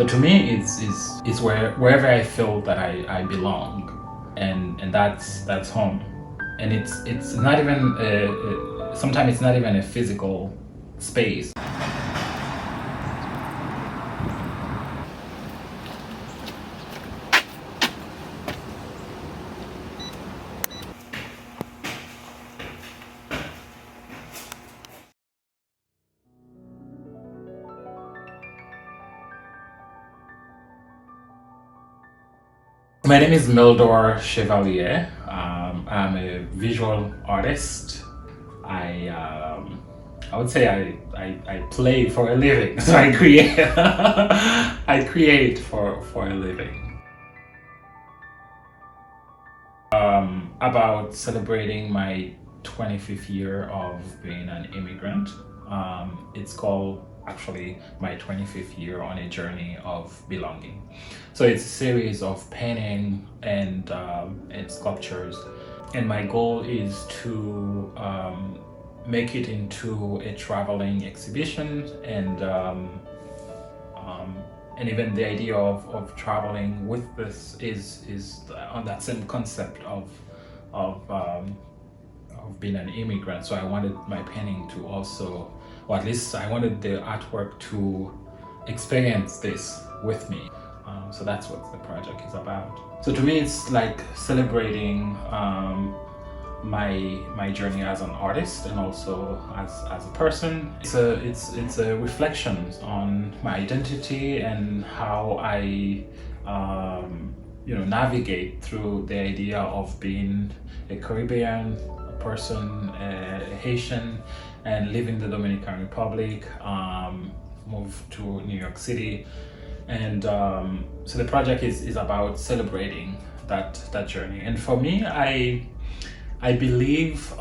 So to me, it's wherever I feel that I belong, and that's home. And it's not even sometimes it's not even a physical space. My name is Mildo 쉐발리에. I'm a visual artist. I would say I play for a living, so I create I create for a living. About celebrating my 25th year of being an immigrant. It's called actually my 25th year on a journey of belonging. So it's a series of painting and sculptures, and my goal is to make it into a traveling exhibition, and even the idea of traveling with this is on that same concept of being an immigrant. So I wanted my painting to also, or at least I wanted the artwork to experience this with me. So that's what the project is about. So to me, it's like celebrating my journey as an artist and also as a person. It's a reflection on my identity and how I navigate through the idea of being a Caribbean person, a Haitian, and live in the Dominican Republic, moved to New York City. And so the project is about celebrating that journey. And for me, I believe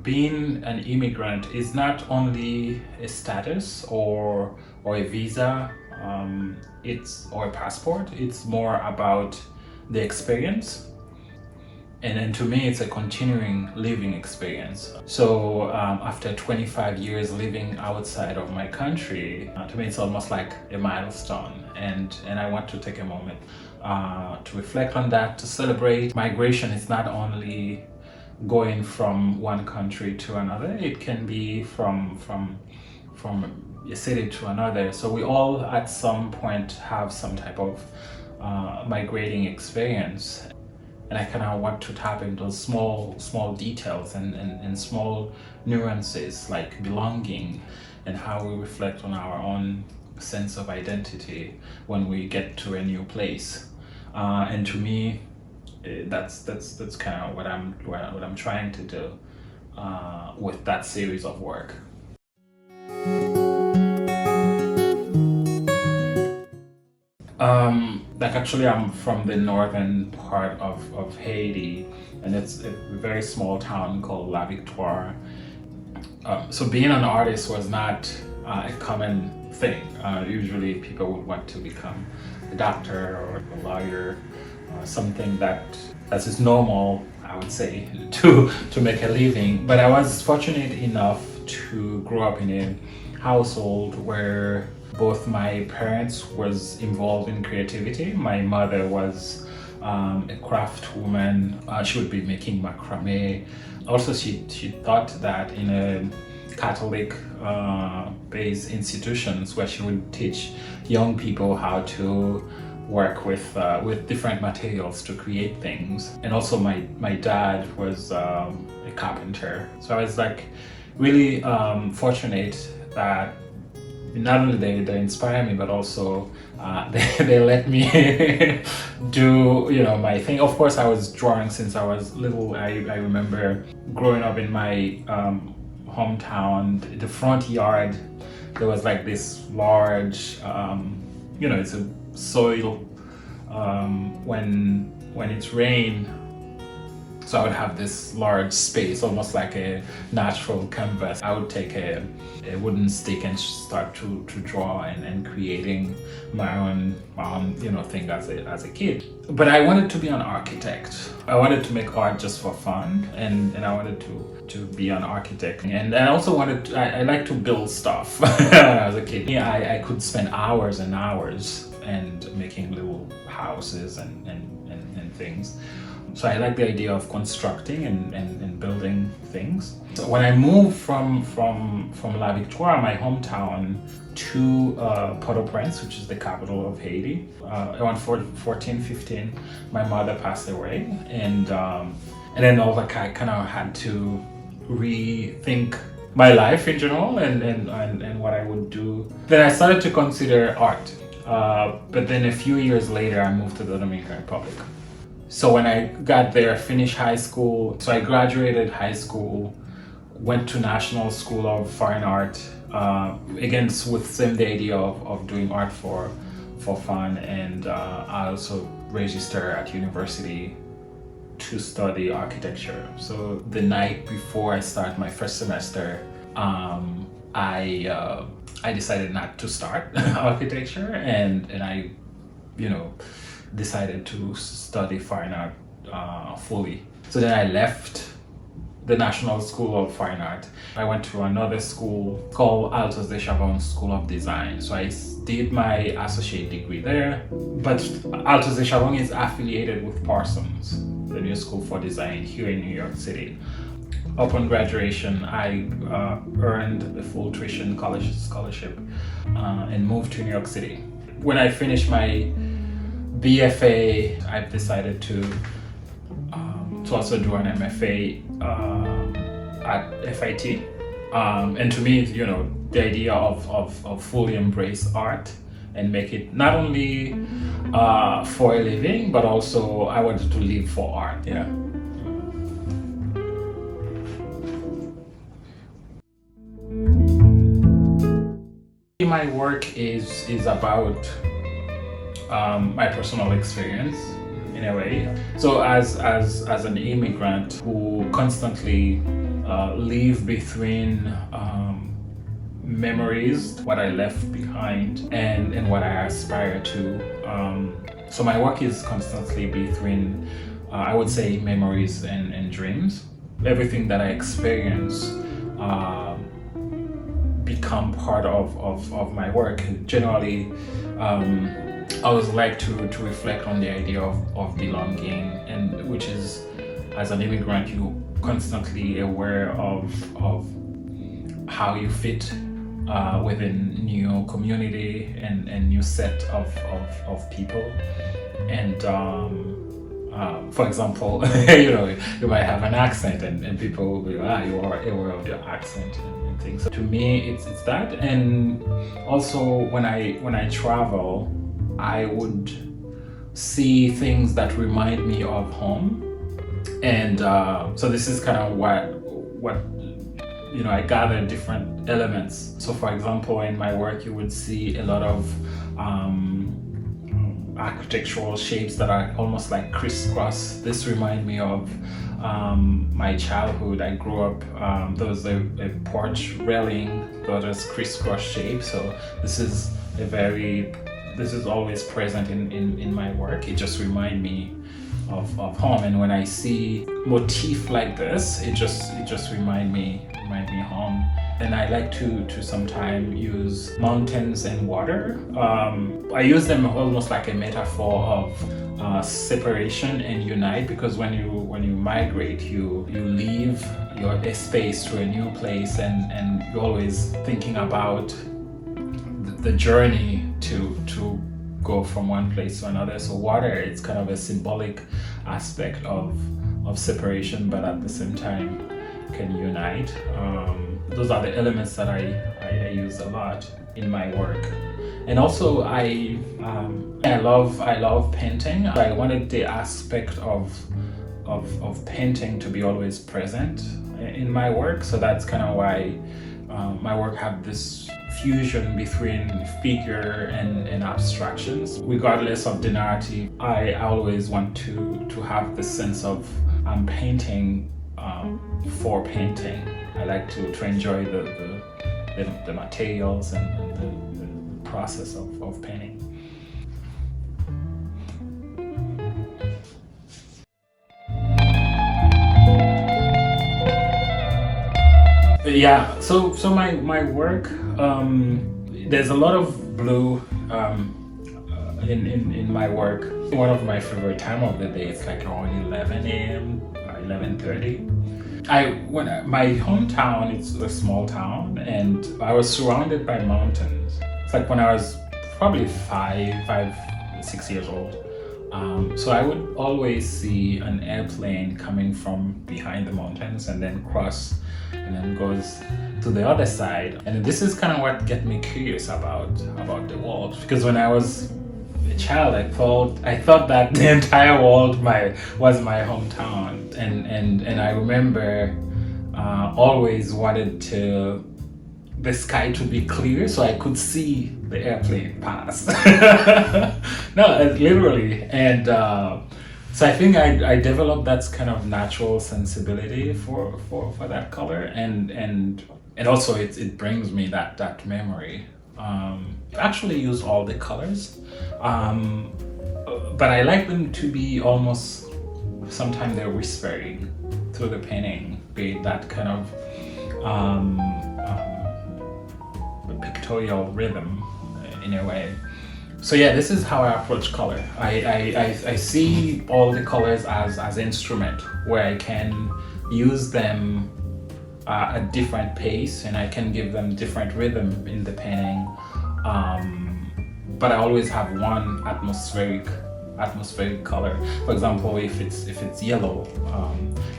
being an immigrant is not only a status or a visa, or a passport. It's more about the experience. And then to me, it's a continuing living experience. So after 25 years living outside of my country, to me, it's almost like a milestone. And I want to take a moment to reflect on that, to celebrate. Migration is not only going from one country to another, it can be from a city to another. So we all at some point have some type of migrating experience. And I kind of want to tap into those small details and small nuances like belonging and how we reflect on our own sense of identity when we get to a new place. And to me, that's kind of what I'm trying to do with that series of work. Like actually I'm from the northern part of Haiti, and it's a very small town called La Victoire. So being an artist was not a common thing. Usually people would want to become a doctor or a lawyer, something that is normal, I would say, to make a living. But I was fortunate enough to grow up in a household where both my parents was involved in creativity. My mother was a craft woman. She would be making macrame. Also, she thought that in a Catholic based institutions where she would teach young people how to work with different materials to create things. And also my dad was a carpenter. So I was like really fortunate that not only they inspire me, but also they let me do my thing. Of course, I was drawing since I was little. I remember growing up in my hometown, the front yard, there was like this large, it's a soil. When it's rain, So I would have this large space, almost like a natural canvas. I would take a wooden stick and start to draw and creating my own thing as a kid. But I wanted to be an architect. I wanted to make art just for fun, and I wanted to be an architect. And I also wanted I like to build stuff when I was a kid. Yeah, I could spend hours and hours and making little houses and things. So I like the idea of constructing and building things. So when I moved from La Victoire, my hometown, to Port-au-Prince, which is the capital of Haiti, around 14, 15, my mother passed away, and then I kind of had to rethink my life in general and what I would do. Then I started to consider art, but then a few years later, I moved to the Dominican Republic. So when I got there, finished high school, so I graduated high school, went to National School of Fine Art, again with the idea of doing art for fun, and I also registered at university to study architecture. So the night before I start my first semester, I decided not to start architecture, and I, decided to study fine art fully. So then I left the National School of Fine Art. I went to another school called Altos de Chavon School of Design. So I did my associate degree there, but Altos de Chavon is affiliated with Parsons, the new school for design here in New York City. Upon graduation, I earned a full tuition college scholarship and moved to New York City. When I finished my BFA, I've decided to also do an MFA at FIT. And to me, the idea of fully embrace art and make it not only for a living, but also I wanted to live for art. Yeah. My work is about my personal experience in a way. So as an immigrant who constantly live between memories, what I left behind, and what I aspire to. So my work is constantly between, I would say, memories and dreams. Everything that I experience become part of my work. Generally, I always like to reflect on the idea of belonging, and which is, as an immigrant, you constantly aware of how you fit within new community and new set of people. And for example, you might have an accent, and people will be, you are aware of your accent and things. So to me, it's that. And also when I travel, I would see things that remind me of home. And so this is kind of what I gather different elements. So for example, in my work, you would see a lot of architectural shapes that are almost like crisscross. This reminds me of my childhood. I grew up, there was a porch railing that was crisscross shape. So this is always present in my work. It just reminds me of home, and when I see motif like this, it just remind me home. And I like to sometimes use mountains and water. I use them almost like a metaphor of separation and unite, because when you migrate, you leave your space to a new place, and you're always thinking about the journey to go from one place to another. So water, it's kind of a symbolic aspect of separation, but at the same time can unite. Those are the elements that I use a lot in my work. And also I love painting. I wanted the aspect of painting to be always present in my work. So that's kind of why my work have this fusion between figure and abstractions. Regardless of the narrative, I always want to have the sense of I'm painting for painting. I like to enjoy the materials and the process of painting. Yeah, so my work, there's a lot of blue in my work. One of my favorite time of the day is like around 11 a.m. 11:30. My hometown, it's a small town, and I was surrounded by mountains. It's like when I was probably 6 years old. So I would always see an airplane coming from behind the mountains and then cross and then goes to the other side. And this is kind of what get me curious about the world, because when I was a child, I thought that the entire world was my hometown, and I remember always wanted the sky to be clear so I could see the airplane pass. No, literally. And so I think I developed that kind of natural sensibility for that color, and also it brings me that memory. I actually use all the colors, but I like them to be almost, sometimes they're whispering through the painting, be it that kind of pictorial rhythm in a way. So yeah, this is how I approach color. I see all the colors as instrument where I can use them at different pace, and I can give them different rhythm in the painting. But I always have one atmospheric color. For example, if it's yellow,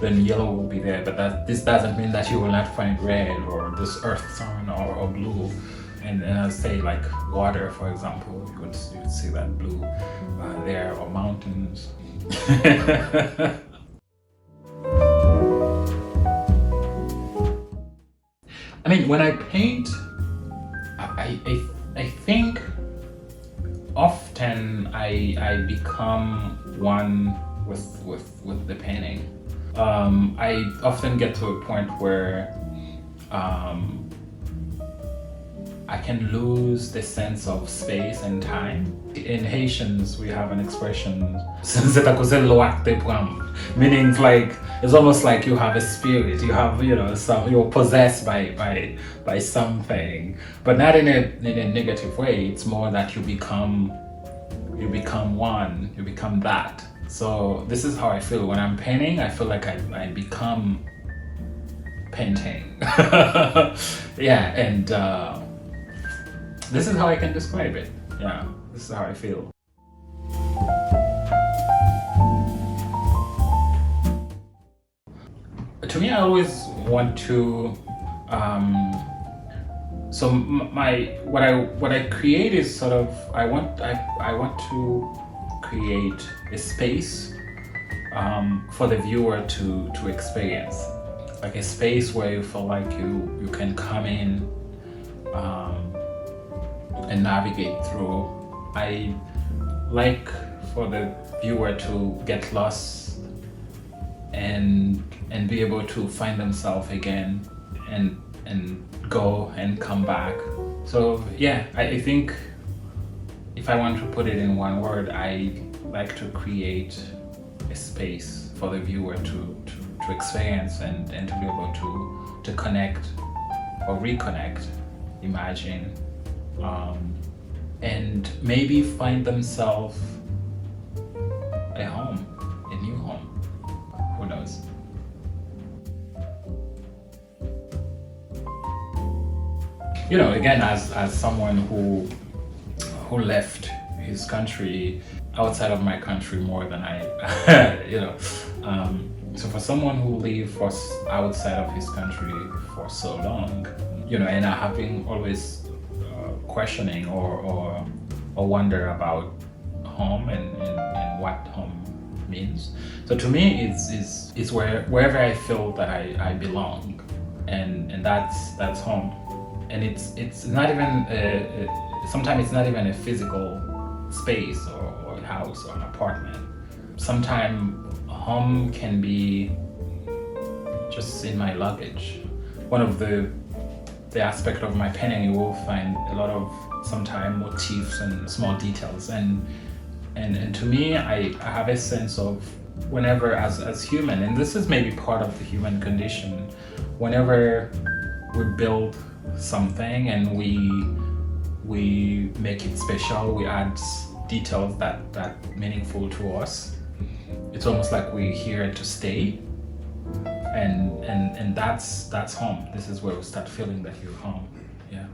then yellow will be there. But this doesn't mean that you will not find red or this earth tone or blue. And I'll say like water, for example, you would see that blue there, or mountains. I mean, when I paint, I think often I become one with the painting. I often get to a point where I can lose the sense of space and time. In Haitians, we have an expression, meaning like it's almost like you have a spirit. You have, you're possessed by something, but not in a negative way. It's more that you become one. You become that. So this is how I feel when I'm painting. I feel like I become painting. Yeah, and this is how I can describe it. Yeah, this is how I feel. To me, I always want to. So what I create is sort of I want to create a space for the viewer to experience, like a space where you feel like you can come in and navigate through. I like for the viewer to get lost and be able to find themselves again and go and come back. So yeah, I think if I want to put it in one word, I like to create a space for the viewer to experience and to be able to connect or reconnect, imagine, and maybe find themselves a home, a new home. Who knows? Again, as someone who left his country, outside of my country more than I, so for someone who lived outside of his country for so long, and having always questioning or wonder about home and what home means. So to me, it's wherever I feel that I belong, and that's home. And it's not even sometimes it's not even a physical space or a house or an apartment. Sometimes home can be just in my luggage. One of the aspect of my penning, you will find a lot of sometimes motifs and small details, and to me, I have a sense of whenever as human, and this is maybe part of the human condition, whenever we build something and we make it special, we add details that meaningful to us, it's almost like we're here to stay, and that's home. This is where we start feeling that you're home. Yeah.